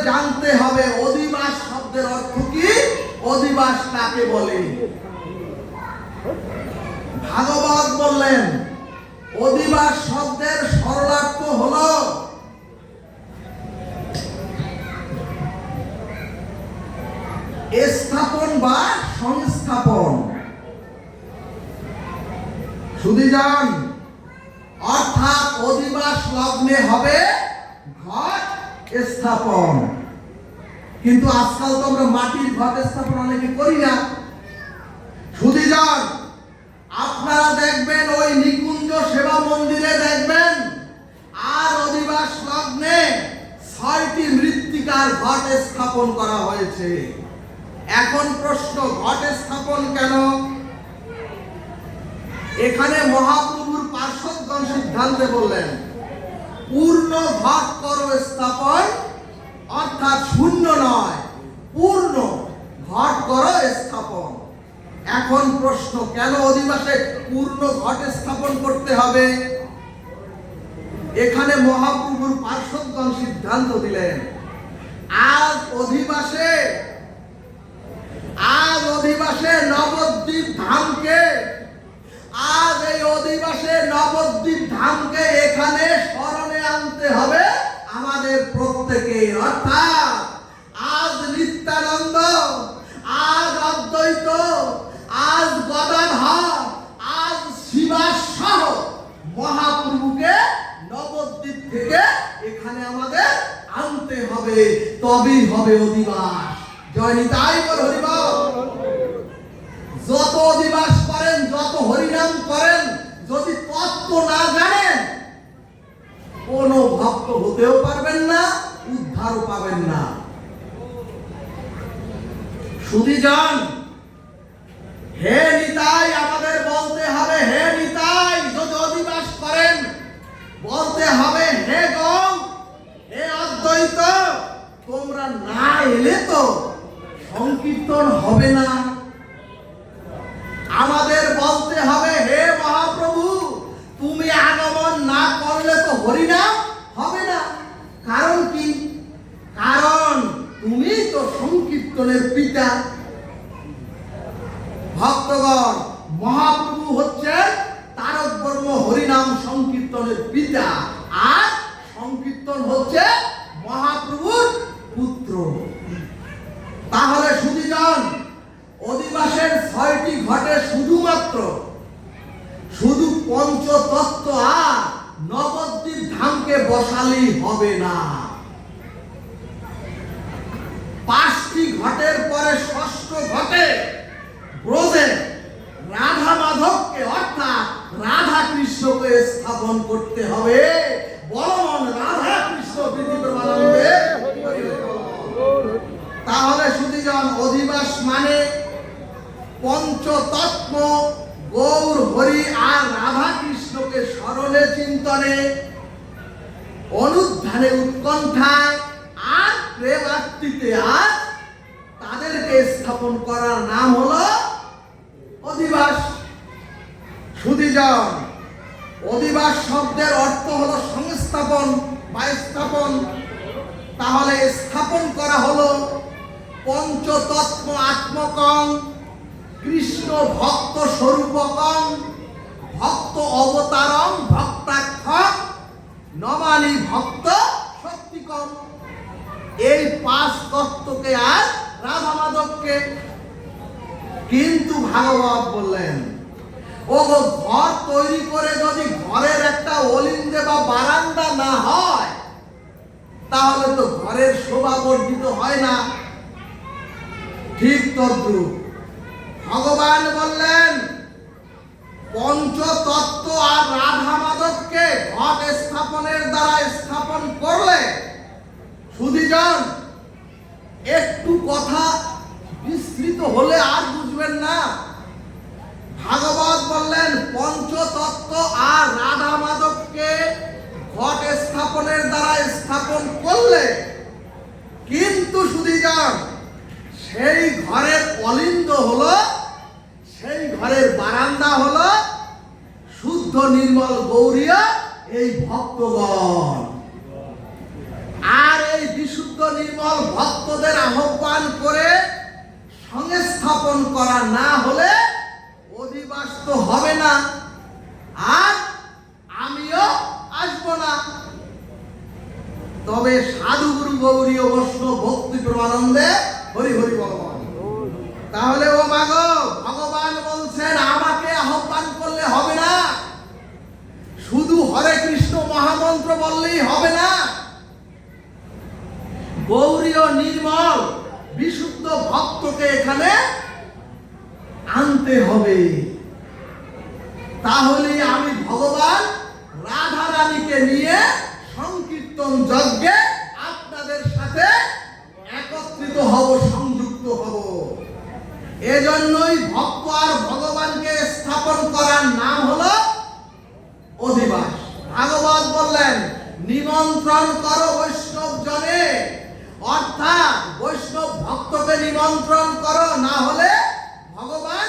জানতে হবে অধিবাস শব্দের অর্থ কি, অধিবাস কাকে বলে। ভাগবত বললেন অধিবাস শব্দের সরলার্থ হলো স্থাপন বা সংস্থাপন। সুধীজন, অর্থাৎ অধিবাস লগ্নে হবে ঘট স্থাপন। কিন্তু আজকাল তো আমরা মাটির ঘট স্থাপন অনেকে করি না। সুধীজন, আপনারা দেখবেন ওই নিকুঞ্জ সেবা মন্দিরে দেখবেন আর অধিবাস লগ্নে ৬টি মৃত্তিকার ঘট স্থাপন করা হয়েছে। এখন প্রশ্ন, ঘট স্থাপন কেন? এখানে মহাপ্রভুর পার্শ্বদগণ সিদ্ধান্তে বললেন পূর্ণ ঘট করো স্থাপন, অর্থাৎ শূন্য নয়, পূর্ণ ঘট করো স্থাপন। এখন প্রশ্ন, কেন অধিবাসে পূর্ণ ঘট স্থাপন করতে হবে? এখানে মহাপ্রভুর পার্শ্বদগণ সিদ্ধান্ত দিলেন আজ অধিবাসে নবদ্বীপ ধামকে, আজ এই অধিবাসে নবদ্বীপ ধামকে এখানে স্মরণে আনতে হবে আমাদের প্রত্যেকের। অর্থাৎ আজ নিত্যানন্দ, আজ অদ্বৈত, আজ গদাধর, আজ শিবাস সহ মহাপ্রভুকে নবদ্বীপ থেকে এখানে আমাদের আনতে হবে, তবেই হবে অধিবাস। জয় নিতাই বল হরিবল। যত অধিবাস করেন, যত হরিনাম করেন, যদি তত্ত্ব না জানেন কোন ভক্ত হতেও পারবেন না, উদ্ধারও পাবেন না। সুধীজন, হে নিতাই আমাদের বলতে হবে, হে নিতাই যদি অধিবাস করেন বলতে হবে হে গৌ, হে অদ্বৈত, তোমরা না এলে তো সংকীর্তন হবে না। আমাদের বলতে হবে হে মহাপ্রভু, তুমি আগমন না করলে তো হরিনাম হবে না। কারণ কি? কারণ তুমি তো সংকীর্তনের পিতা। ভক্তগণ, মহাপ্রভু হচ্ছেন তারক ব্রহ্ম হরিনাম সংকীর্তনের পিতা, আর সংকীর্তন হচ্ছে মহাপ্রভুর পুত্র। তাহলে সুধীজন, অধিবাসের ৬টি ঘটে শুধু পঞ্চতত্ত্ব আর নবদ্বীপ ধামকে বসালেই হবে না। ৫টি ঘটের পরে ষষ্ঠ ঘটে ব্রজে রাধা মাধবকে, অর্থাৎ রাধা কৃষ্ণকে স্থাপন করতে হবে। বলমন রাধা কৃষ্ণ প্রীতি প্রমানন্দে। তাহলে সুধীজন, অধিবাস মানে পঞ্চতত্ত্ব গৌর হরি আর রাধা কৃষ্ণকে স্মরণে চিন্তনে, অনুধ্যানে উৎকণ্ঠায় আর প্রেমার্তিতে আজ তাদেরকে স্থাপন করার নাম হলো অধিবাস। সুধীজন, অধিবাস শব্দের অর্থ হলো সংস্থাপন বা স্থাপন। তাহলে স্থাপন করা হলো পঞ্চতত্ত্ব আত্মকং, কৃষ্ণ ভক্ত স্বরূপকং, ভক্ত অবতারং ভক্তাক্ষং, নমানি ভক্ত শক্তিকং। এই ৫ তত্ত্বকে আর রাধা মাধবকে। কিন্তু ভাগবত বললেন ও ঘর তৈরি করে যদি ঘরের একটা অলিন্দে বা বারান্দা না হয় তাহলে তো ঘরের শোভা বর্ধিত হয় না। ঠিক তদ্রূপ ভগবান বললেন পঞ্চতত্ত্ব আর রাধা মাধবকে ঘট স্থাপনের দ্বারা স্থাপন করলে, সুধীজন একটু কথা বিস্তৃত হলে আর বুঝবেন না। ভাগবত বললেন পঞ্চতত্ত্ব আর রাধা মাধবকে ঘট স্থাপনের দ্বারা স্থাপন করলে, কিন্তু সুধীজন সেই ঘরের অলিন্দ হলো, সেই ঘরের বারান্দা হলো শুদ্ধ নির্মল গৌরীয় এই ভক্তগণ। আর এই বিশুদ্ধ নির্মল ভক্তদের আহ্বান করে সংস্থাপন করা না হলে অধিবাস তো হবে না, আর আমিও আসবো না। তবে সাধুগুরু গৌরীয় বৈষ্ণব ভক্তি প্রমানন্দে হরি হরি ভগবান। তাহলে ও মাগো, ভগবান বলছেন আমাকে আহ্বান করলে হবে না, শুধু হরে কৃষ্ণ মহামন্ত্র বললেই হবে না, গৌরীয় নির্মল বিশুদ্ধ ভক্তকে এখানে আনতে হবে। তাহলে আমি ভগবান রাধা রানীকে নিয়ে সংকীর্তন যজ্ঞে আপনাদের সাথে একত্রিত হব, সংযুক্ত হব। এজন্যই ভক্ত আর ভগবানকে স্থাপন করার নাম হলো অধিবাস। ভাগবত বললেন নিমন্ত্রণ করো বৈষ্ণব জনে, অর্থাৎ বৈষ্ণব ভক্তকে নিমন্ত্রণ করো, না হলে ভগবান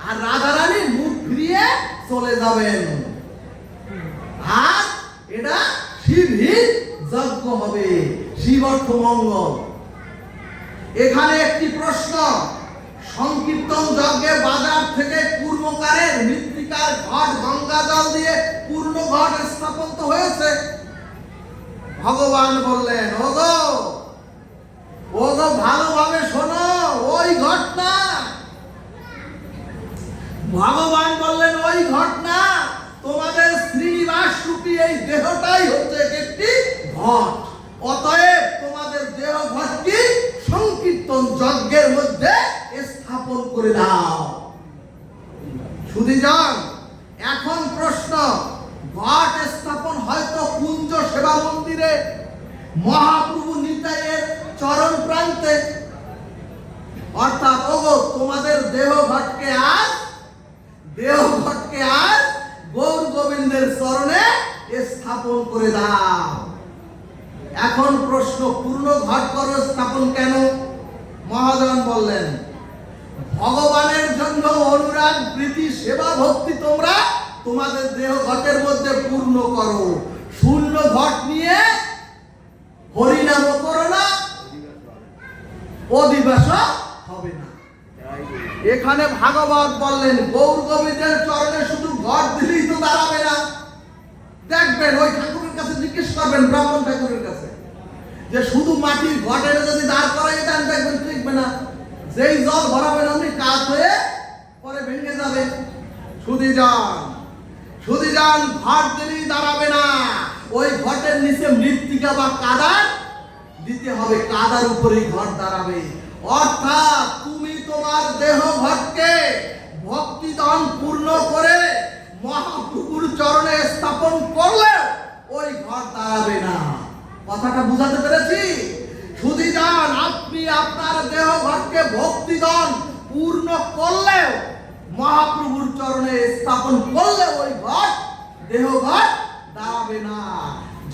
আর রাধারানী মুখ ফিরিয়ে চলে যাবেন, আর এটা শিবহীন যজ্ঞ হবে, শিব অর্থ মঙ্গল। এখানে একটি প্রশ্ন, সংকীর্তন যজ্ঞে বাজার থেকে পূর্ণকারের মৃত্তিকার ঘট গঙ্গা জল দিয়ে পূর্ণ ঘট স্থাপন তো হয়েছে। ভগবান বললেন ওগো ওগো ভালোভাবে শোনো, ওই ঘট না। ভগবান বললেন ওই ঘট না, তোমাদের শ্রীনিবাস রূপী এই দেহটাই হচ্ছে একটি ঘট। অতএব তোমাদের দেহ ঘটটি সংকীর্তন যজ্ঞের মধ্যে স্থাপন করে দাও। সুধীজন, এখন প্রশ্ন, ঘট স্থাপন হয়তো কুঞ্জ সেবা মন্দিরে মহাপ্রভু নিতাইয়ের চরণ প্রান্তে, অর্থাৎ ওগো তোমাদের দেহ ঘটকে আজ গৌর গোবিন্দের চরণে স্থাপন করে দাও। এখন প্রশ্ন, পূর্ণ ঘট করো স্থাপন কেন? মহাজন বললেন ভগবানের জন্য অনুরাগ প্রীতি সেবা ভক্তি তোমরা তোমাদের দেহ ঘটের মধ্যে পূর্ণ করো। শূন্য ঘট নিয়ে হরিনাম করো না, অধিবাস হবে না। এখানে ভাগবত বললেন গৌর গোবিন্দের চরণে শুধু ঘট দিলেই তো দাঁড়াবে না। দেখবেন ওই ঠাকুরের কাছে জিজ্ঞেস করবেন, ব্রাহ্মণ ঠাকুরের কাছে, যে শুধু মাটির ঘটে যদি দাঁড় করাই দেন দেখবেন টিকবে না, যেই জল ভরাবেন অমনি কাজ হয়ে পরে ভেঙে যাবে। সুধীজন, ঘট দিলেই দাঁড়াবে না, ওই ঘটের নিচে মৃত্তিকা বা কাদার দিতে হবে, কাদার উপরেই ঘট দাঁড়াবে। অর্থাৎ তুমি তোমার দেহ ঘটকে ভক্তি দান পূর্ণ করে মহাপ্রভুর চরণে স্থাপন করলে ওই ঘট দাঁড়াবে না। কথাটা বুঝাতে পেরেছি? সুধীজন, আপনি আপনার দেহ ঘটকে ভক্তি দান পূর্ণ করলে মহাপ্রভুর চরণে স্থাপন করলে ওই ঘট দেহ ঘট দাঁড়াবে না,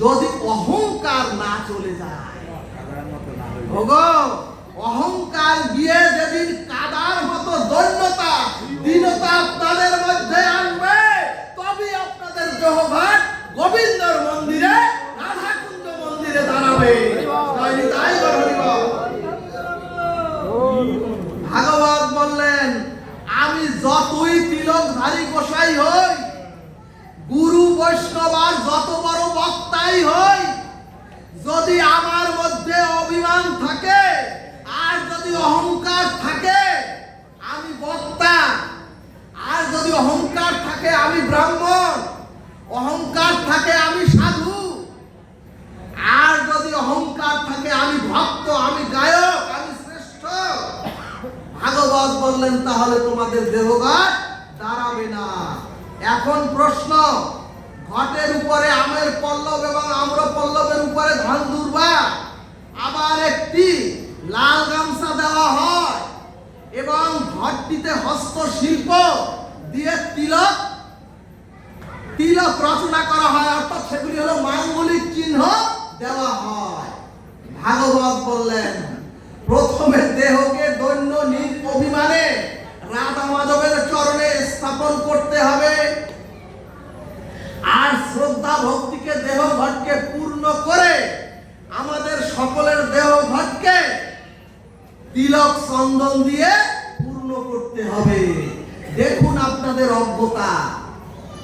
যদি অহংকার না চলে যায়। অহংকার গিয়ে যেদিন কাদার মতো দৈন্যতা দীনতা আপনাদের মধ্যে আনবে, তবে আপনাদের দেহ ঘট গোবিন্দর মন্দিরে রাধাকুঞ্জ মন্দিরে দাঁড়াবে। ভাগবত বললেন আমি যতই তিলকধারী গোসাই হই, গুরু বৈষ্ণব আর যত বড় বক্তাই হই, যদি আমার মধ্যে অভিমান থাকে আর যদি অহংকার থাকে আমি বক্তা, আর যদি অহংকার থাকে আমি ব্রাহ্মণ, অহংকার থাকে আমি সাধু, আর যদি অহংকার থাকে আমি ভক্ত, আমি গায়ক, আমি শ্রেষ্ঠ, ভাগবত বললেন তাহলে তোমাদের দেহঘট দাঁড়াবে না। এখন প্রশ্ন, ঘটের উপরে আমের পল্লব এবং আম্র পল্লবের উপরে ধন দুর্বা, আবার একটি লাল গামছা দেওয়া হয় এবং ঘটটিতে হস্তশিল্প দিয়ে তিলক রচনা করা হয়, অর্থাৎ সেগুলি হলো মাঙ্গলিক চিহ্ন দেওয়া হয়। ভাগবত বললেন প্রথমে দেহকে দৈন্য অভিমানে রাধা মাধবের চরণে স্থাপন করতে হবে, আর শ্রদ্ধা ভক্তিকে দেহ ঘটকে পূর্ণ করে আমাদের সকলের দেহ তিলক চন্দন দিয়ে পূর্ণ করতে হবে। দেখুন আপনাদের অজ্ঞতা,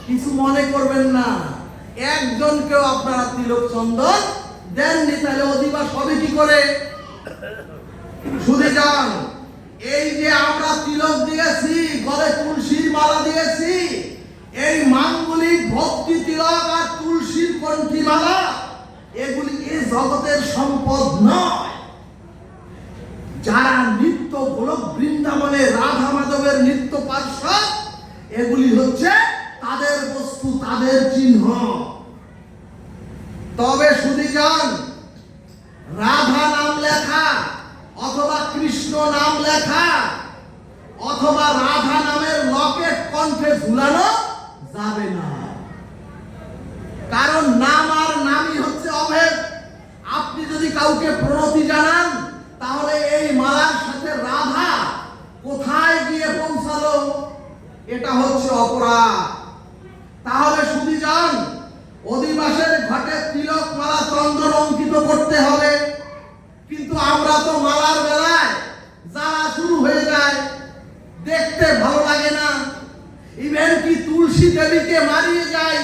কিছু মনে করবেন না, একজনকেও আপনারা তিলক চন্দন দেননি, তাহলে অধিবাস হবে কি করে? শুধু যান, এই যে আমরা তিলক দিয়েছি, গলে তুলসীর মালা দিয়েছি, এই মাঙ্গলিক ভক্তি তিলক আর তুলসীর কণ্ঠী মালা এগুলি এই জগতের সম্পদ নয়। যারা নিত্য গোলক বৃন্দাবনে রাধা মাধবের নিত্য পার্শ্বদ, এগুলি হচ্ছে তাদের বস্তু, তাদের চিহ্ন। তবে শুধু যান, রাধা নাম লেখা অথবা কৃষ্ণ নাম লেখা অথবা রাধা নামের লকেট কণ্ঠে ঝুলানো যাবে না, কারণ নাম আর নামই হচ্ছে অভেদ। আপনি যদি কাউকে প্রণতি জানান, তাহলে এই মালার সাথে রাধা কোথায় গিয়ে পৌঁছালো, এটা হচ্ছে অপরাধ। তাহলে শুধু যান, অধিবাসের ঘটে তিলক মালা চন্দন অঙ্কিত করতে হবে, কিন্তু আমরা তো মালার বেলায় যারা শুরু হয়ে যায়, দেখতে ভালো লাগে না, ইভেন কি তুলসী দেবীকে মারিয়ে যায়,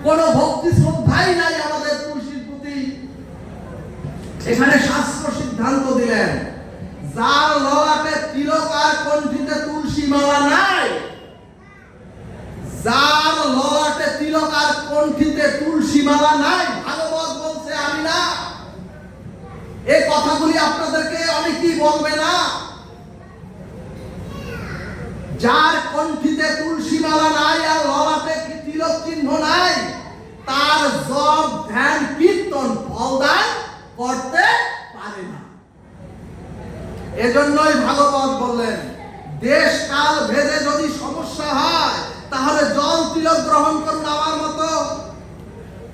কোন ভক্তি শ্রদ্ধাই নাই আমাদের তুলসীর প্রতি। এখানে শাস্ত্র সিদ্ধান্ত দিলেন, যার ললাটে তিলক আর কণ্ঠিতে তুলসী মালা নাই, যার ললাটে তিলক আর কণ্ঠিতে তুলসী মালা নাই, ভাগবত বলছে আমি না। এই কথাগুলি আপনাদেরকে অনেকেই বলবে না। যার কণ্ঠিতে তুলসী মালা নাই আর ললাটে তিলক চিহ্ন নাই, তার জপ ধ্যান কীর্তন ফলদান করতে পারে না। এজন্যই ভাগবত বললেন, দেশ কাল ভেদে যদি সমস্যা হয়, তাহলে জল তিলক গ্রহণ করুন আমার মতো,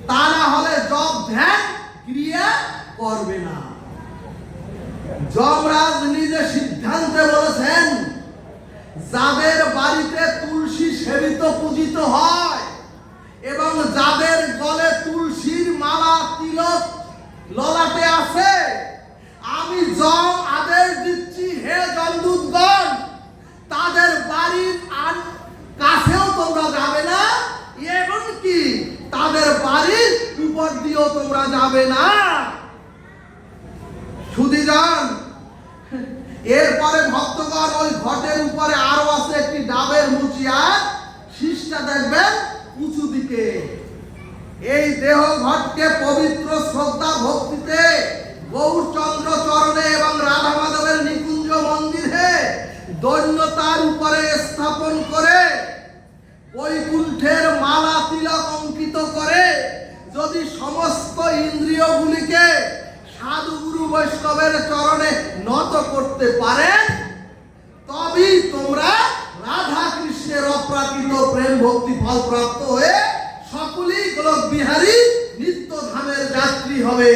তা না হলে জপ ধ্যান ক্রিয়া করবে না। যমরাজ নিজে সিদ্ধান্তে বলেছেন, যাদের বাড়িতে তুলসী সেবিত পূজিত হয় এবং যাদের গলে তুলসীর মালা তিলক ললাটে আছে, আমি যম আদেশ দিচ্ছি, হে জমদূতগণ, তাদের বাড়ির কাছেও তোমরা যাবে না, এমনকি তাদের বাড়ির উপর দিয়েও তোমরা যাবে না। শুধু যান, এরপরে ভক্তগণ ওই ঘটের উপরে আরো আছে একটি ডাবের মুচিয়া, শীষটা দেখবেন উঁচু দিকে। এই দেহ ঘটকে পবিত্র শ্রদ্ধা ভক্তিতে গৌরচন্দ্র চরণে এবং রাধা মাধবের নিকুঞ্জ মন্দিরে দৈন্যতার উপরে স্থাপন করে বৈকুণ্ঠের মালা তিলক অঙ্কিত করে যদি সমস্ত ইন্দ্রিয়গুলিকে সাধু গুরু বৈষ্ণবের চরণে নত করতে পারেন, তবেই তোমরা রাধা কৃষ্ণের অপ্রাকৃত প্রেম ভক্তি ফল প্রাপ্ত হয়ে সকলেই গোলক বিহারী নিত্য ধামের যাত্রী হবে।